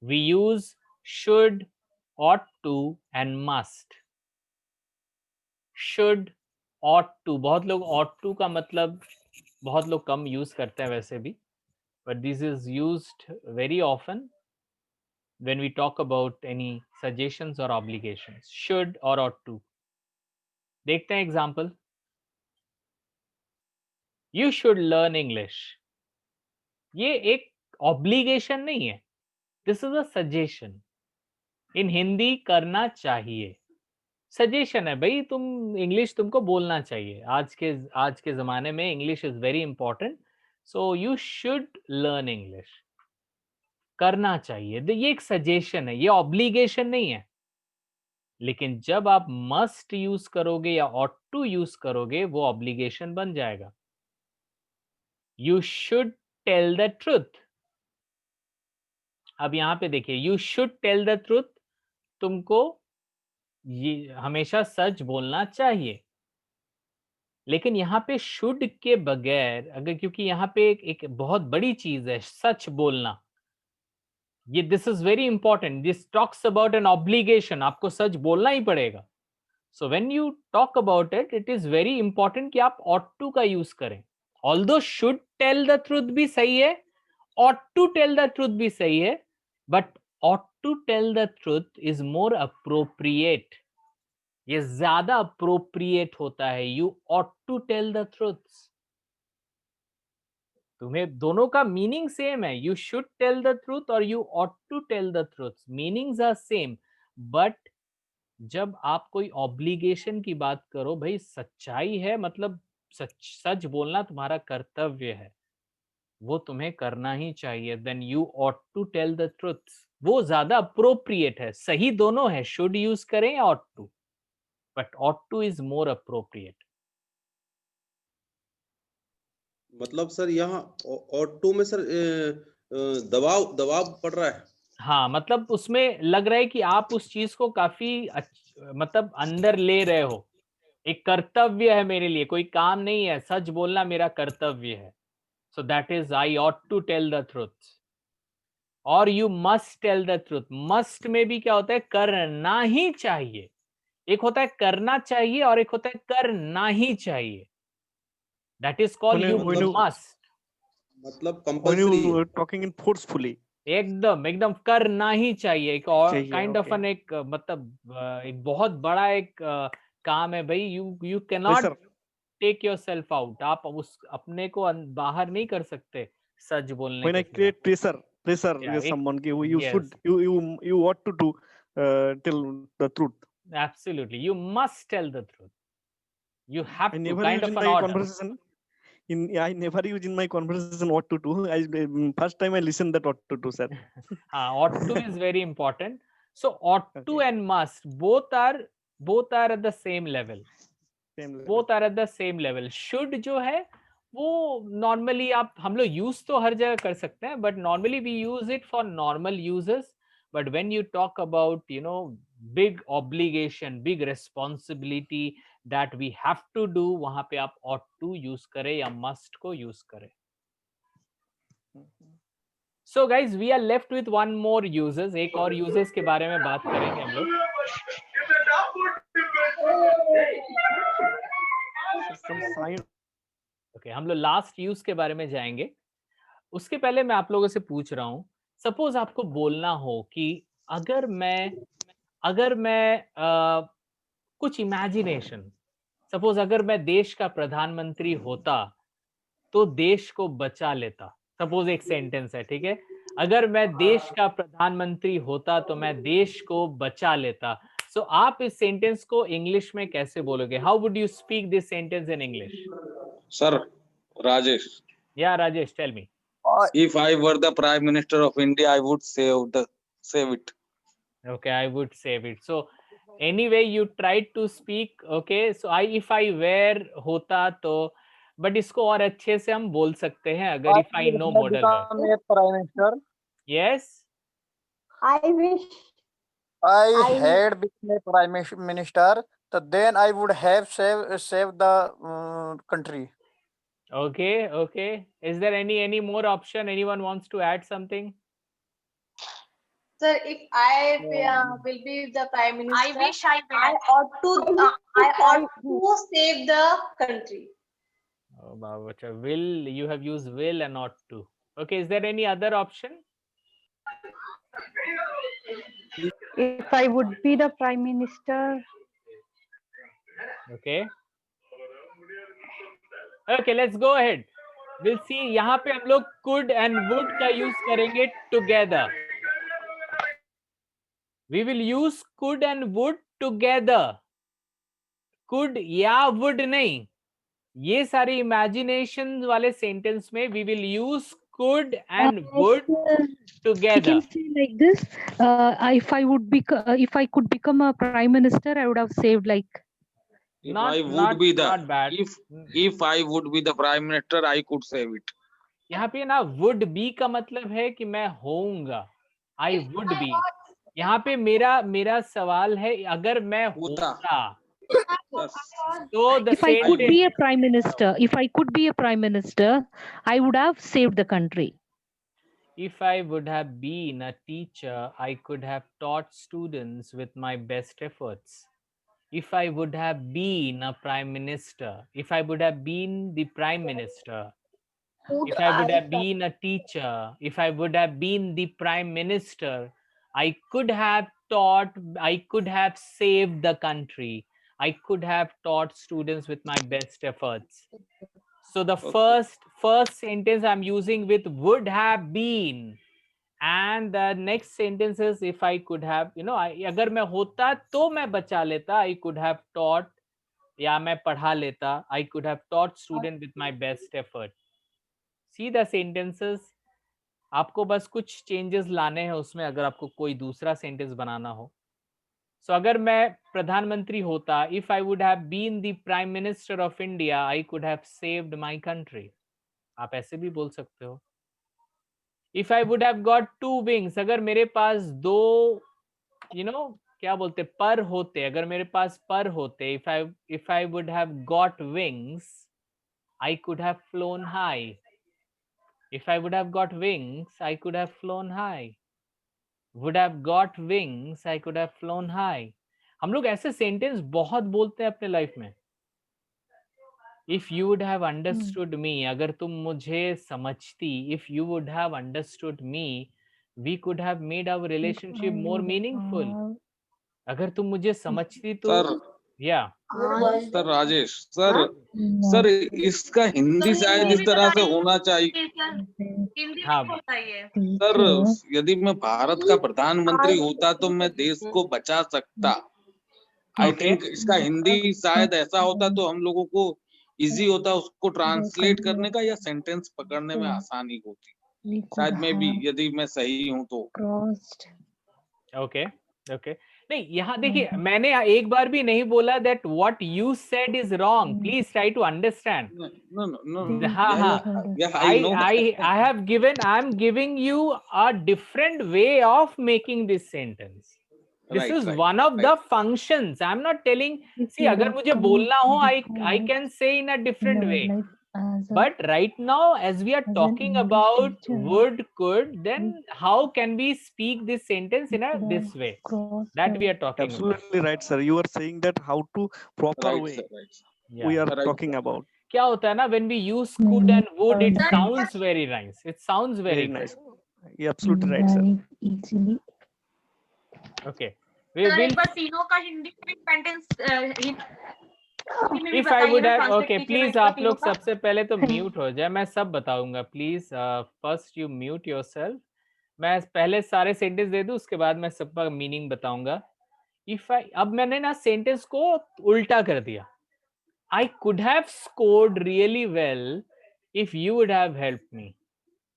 We use should, ought to and must. Should, ought to. बहुत लोग ought to का मतलब बहुत लोग कम use करते हैं वैसे भी, but this is used very often when we talk about any suggestions or obligations. Should or ought to. देखते हैं example. You should learn English. ये एक ऑब्लिगेशन नहीं है. This is a suggestion. In Hindi करना चाहिए. सजेशन है भाई, तुम इंग्लिश तुमको बोलना चाहिए. आज के जमाने में English is very important. So you should learn English. करना चाहिए. ये एक सजेशन है, ये ऑब्लिगेशन नहीं है. लेकिन जब आप मस्ट यूज करोगे या ऑट टू यूज करोगे, वो ऑब्लिगेशन बन जाएगा. You should tell the truth. अब यहां पे देखिए, you should tell the truth. तुमको ये हमेशा सच बोलना चाहिए. लेकिन यहाँ पे शुड के बगैर अगर, क्योंकि यहाँ पे एक बहुत बड़ी चीज है सच बोलना. ये this is very important. This talks about an obligation. आपको सच बोलना ही पड़ेगा. So when you talk about it, it is very important कि आप ought to का यूज करें. Although should tell the truth भी सही है, ought to tell the truth भी सही है, but ought to tell the truth is more appropriate. ये ज्यादा अप्रोप्रिएट होता है. You ought to tell the truths. तुम्हें दोनों का मीनिंग सेम है. You should tell the truth और you ought to tell the truth. Meanings are same, but जब आप कोई ऑब्लिगेशन की बात करो, भाई सच्चाई है, मतलब सच सच बोलना तुम्हारा कर्तव्य है, वो तुम्हें करना ही चाहिए, then you ought to tell the truth. वो ज्यादा अप्रोप्रिएट है, सही दोनों है, शुड यूज करें या ought to, but ought to is more appropriate. मतलब सर यहाँ ऑटो में सर दबाव दबाव पड़ रहा है। हाँ, मतलब उसमें लग रहा है कि आप उस चीज को काफी मतलब अंदर ले रहे हो, एक कर्तव्य है मेरे लिए, कोई काम नहीं है, सच बोलना मेरा कर्तव्य है। So that is I ought to tell the truth, और you must tell the truth. Must में भी क्या होता है, करना ही चाहिए। एक होता है करना चाहिए और एक होता है करना ही चाहिए, that is called When you you when you must. मतलब when कंपल्सरी है। you are talking in forcefully, एकदम एकदम करना ही चाहिए, एक और चाहिए, काइंड ऑफ okay. एन एक मतलब एक बहुत बड़ा एक काम है भाई, you can not Pressure. Take yourself out, आप उस अपने को बाहर नहीं कर सकते सच बोलने When के I सिवा। create pressure Yeah, with someone, you yes, should you ought to do tell the truth. absolutely, you must tell the truth, you have I to, never kind use of in an my order. conversation. I never use in my conversation what to do. First time I listen that what to do, sir. Ought to is very important. So ought to Okay. and must both are at the same level, Same level. both are at the same level. should जो है वो normally आप हम लोग use तो हर जगह कर सकते हैं, but normally we use it for normal users, but when you talk about big obligation, big responsibility that we have to do, वहां पे आप ought to यूज करें या must को यूज करें। So guys we are left with one more users, एक और users के बारे में बात करेंगे हम लोग। Some sign. ओके, हम लोग लास्ट यूज के बारे में जाएंगे। उसके पहले मैं आप लोगों से पूछ रहा हूँ, सपोज आपको बोलना हो कि अगर मैं कुछ इमेजिनेशन, सपोज अगर मैं देश का प्रधानमंत्री होता तो देश को बचा लेता, सपोज एक सेंटेंस है, ठीक है, अगर मैं देश का प्रधानमंत्री होता तो मैं देश को बचा लेता। सो आप इस सेंटेंस को इंग्लिश में कैसे बोलोगे? How would you speak this sentence in English? Sir, Rajesh, या Rajesh, tell me. if I were the Prime Minister of India, I would save it. Okay, I would save it. So anyway, you tried to speak. Okay, so if I were होता तो, but इसको और अच्छे से हम बोल सकते हैं अगर if I know modal verb. become a prime minister, Yes. I wish I I- had become a prime minister, so then I would have saved the country. Okay. Okay. Is there any more option? Anyone wants to add something? Sir, if I will be the prime minister, I ought to save the country. Oh, Babacha, will, you have used will and not to. Okay. Is there any other option? If I would be the prime minister, Okay. Okay, let's go ahead. We'll see. यहाँ पे हम लोग could and would का use करेंगे together. We will use could and would together. Could या would नहीं, ये सारे imagination वाले sentence में we will use could and would We together. can say like this. If I could become a prime minister, I would have saved like. If I would be the not bad. if I would be the Prime Minister, I could save it. यहाँ पे ना would be का मतलब है कि मैं होऊंगा, I would be। यहाँ पे मेरा सवाल है अगर मैं होता तो the If I could sentence, be a prime minister, I would have saved the country. if I would have been a teacher, I could have taught students with my best efforts. If I would have been a prime minister, if I would have been the prime minister, if I would have been a teacher, if I would have been the prime minister, I could have taught, I could have saved the country. I could have taught students with my best efforts. So the first sentence I'm using with would have been. And the next sentence is if I could have, अगर मैं होता तो मैं बचा लेता, I could have taught, या मैं पढ़ा लेता, I could have taught student with my best effort. See the sentences. आपको बस कुछ चेंजेस लाने हैं उसमें, अगर आपको कोई दूसरा सेंटेंस बनाना हो. सो अगर मैं प्रधानमंत्री होता, if I would have been the prime minister of India, I could have saved my country. आप ऐसे भी बोल सकते हो. If I would have got 2 wings, अगर मेरे पास 2 क्या बोलते पर होते, अगर मेरे पास पर होते, if I would have got wings, I could have phloem high. If I would have got wings, I could have flown high. Would have got wings, I could have flown high. हम लोग ऐसे sentence बहुत बोलते हैं अपने life में. If you would have understood me, अगर तुम मुझे समझती, if you would have understood me, we could have made our relationship more meaningful. अगर तुम मुझे समझती तो या सर राजेश सर इसका हिंदी शायद इस तरह से होना चाहिए. हाँ सर यदि मैं भारत का प्रधानमंत्री होता तो मैं देश को बचा सकता. आई थिंक इसका हिंदी शायद ऐसा होता तो हम लोगों को इजी होता उसको ट्रांसलेट करने का, या सेंटेंस पकड़ने में आसानी होती शायद में भी, यदि मैं सही हूं तो. ओके नहीं, यहाँ देखिए, मैंने एक बार भी नहीं बोला that what you said is wrong. Please try to understand. No. हाँ. I know. I am giving you a different way of making this sentence. This is one of the functions. I am not telling. See, अगर मुझे बोलना हो, I can say in a different way. But right now, as we are talking about would, could, then how can we speak this sentence in this way that we are talking Absolutely right, sir. You are saying that how to proper way we are talking about. क्या होता है ना, when we use could and would, it sounds very nice. It sounds very nice. You're absolutely right, sir. Okay. तीनों का हिंदी में sentence If I would have, okay, please आप लोग सबसे पहले तो म्यूट हो जाए, मैं सब बताऊंगा. Please first you mute yourself. मैं पहले सारे सेंटेंस दे दूं, उसके बाद मैं सबका मीनिंग बताऊंगा. अब मैंने ना सेंटेंस को उल्टा कर दिया. I could have scored really well if you would have helped me.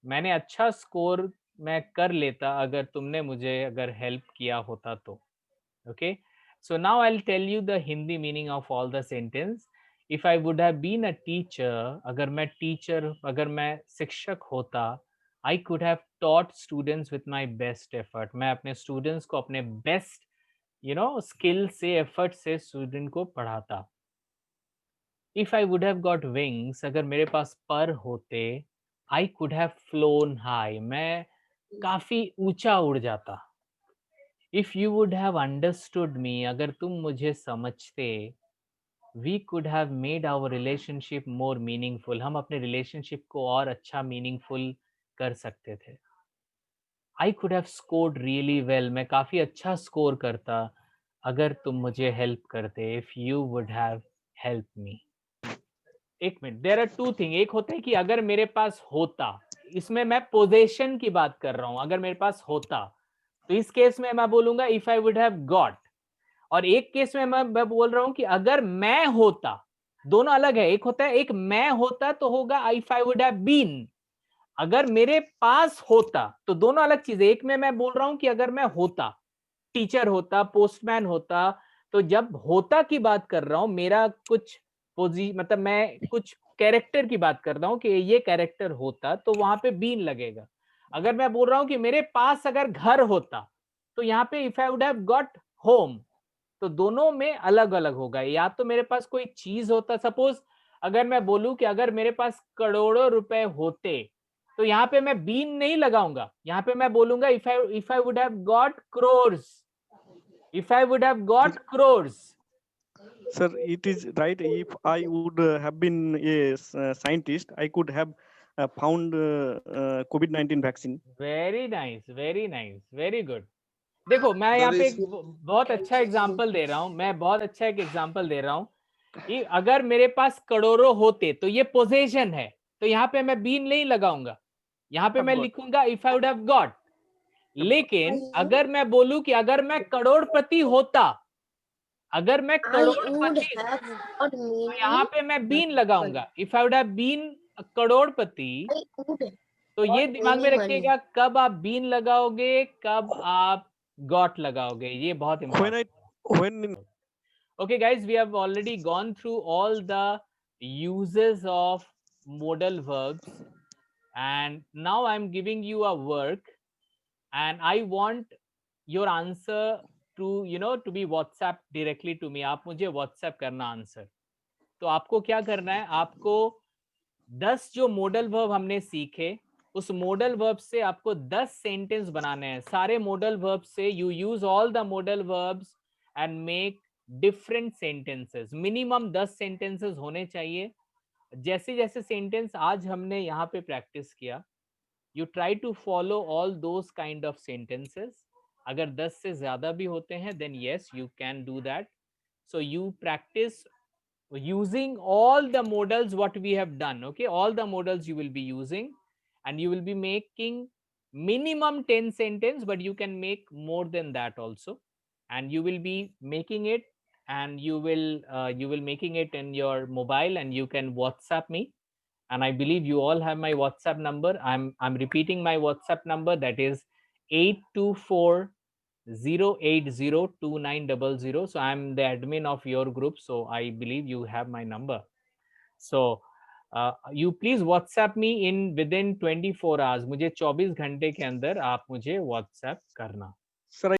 मैंने अच्छा स्कोर मैं कर लेता अगर तुमने मुझे अगर हेल्प किया होता तो. Okay. So now I'll tell you the Hindi meaning of all the sentence. If I would have been a teacher, अगर मैं टीचर, अगर मैं शिक्षक होता, I could have taught students with my best effort. मैं अपने स्टूडेंट्स को अपने बेस्ट स्किल से, एफर्ट से स्टूडेंट को पढ़ाता. If I would have got wings, अगर मेरे पास पर होते, I could have flown high. मैं काफी ऊंचा उड़ जाता. If you would have understood me, अगर तुम मुझे समझते, we could have made our relationship more meaningful. हम अपने relationship को और अच्छा meaningful कर सकते थे. I could have scored really well. मैं काफी अच्छा स्कोर करता अगर तुम मुझे हेल्प करते. If you would have helped me. एक minute, there are two things. एक होता है कि अगर मेरे पास होता, इसमें मैं पोजेशन की बात कर रहा हूं. अगर मेरे पास होता तो इस केस में मैं बोलूंगा if I would have got. और एक केस में मैं बोल रहा हूं कि अगर मैं होता. दोनों अलग है. एक होता है, एक मैं होता तो होगा if I would have been. अगर मेरे पास होता तो दोनों अलग चीजें. एक में मैं बोल रहा हूं कि अगर मैं होता, टीचर होता, पोस्टमैन होता, तो जब होता की बात कर रहा हूं, मेरा कुछ मतलब मैं कुछ कैरेक्टर की बात कर रहा हूं कि ये कैरेक्टर होता, तो वहां पे बीन लगेगा. अगर मैं बोल रहा हूं कि मेरे पास अगर घर होता, तो यहाँ पे if I would have got home, तो दोनों में अलग अलग होगा. या तो मेरे पास कोई चीज होता, सपोज अगर मैं बोलूं कि अगर मेरे पास करोड़ों रुपए होते, तो यहाँ पे मैं बीन नहीं लगाऊंगा. यहाँ पे मैं बोलूंगा if I would have got crores. If I would have got crores. Sir, it is right. If I would have been a scientist, I could have found COVID-19 vaccine. Very nice, very nice, very good. देखो, मैं यहाँ पे एक बहुत अच्छा example दे रहा हूँ. मैं बहुत अच्छा एक एग्जांपल दे रहा हूँ कि अगर मेरे पास करोड़ों होते, तो ये पोजेशन है, तो यहाँ पे मैं बीन नहीं लगाऊंगा. यहाँ पे मैं लिखूंगा if I would have got. लेकिन अगर मैं बोलूं कि अगर मैं करोड़पति होता, अगर मैं I would Crorepati, have got तो meaning. यहाँ पे मैं बीन लगाऊंगा. If I would have been करोड़पति, I would तो ये got दिमाग में many रखिएगा, कब आप बीन लगाओगे, कब आप गॉट लगाओगे, ये बहुत When important. when Okay guys, we have already gone through all the uses of modal verbs, and now I'm giving you a work, and I want your answer to, you know, to be WhatsApp directly to me. आप मुझे WhatsApp करना answer. तो आपको क्या करना है, आपको 10 जो मॉडल वर्ब हमने सीखे, उस मॉडल वर्ब से आपको 10 सेंटेंस बनाने हैं. सारे मॉडल वर्ब से you use all the modal verbs and make different sentences. Minimum 10 sentences होने चाहिए. जैसे जैसे सेंटेंस आज हमने यहाँ पे प्रैक्टिस किया, you try to follow all those kind of sentences. अगर 10 से ज्यादा भी होते हैं, then yes you can do that. So you practice using all the models what we have done. Okay, all the models you will be using, and you will be making minimum 10 sentence, but you can make more than that also, and you will be making it, and you will making it in your mobile, and you can WhatsApp me. And I believe you all have my WhatsApp number. I'm repeating my WhatsApp number, that is 824 0802900. So I'm the admin of your group, so I believe you have my number. So you please WhatsApp me in within 24 hours. मुझे 24 घंटे के अंदर आप मुझे WhatsApp करना. sir,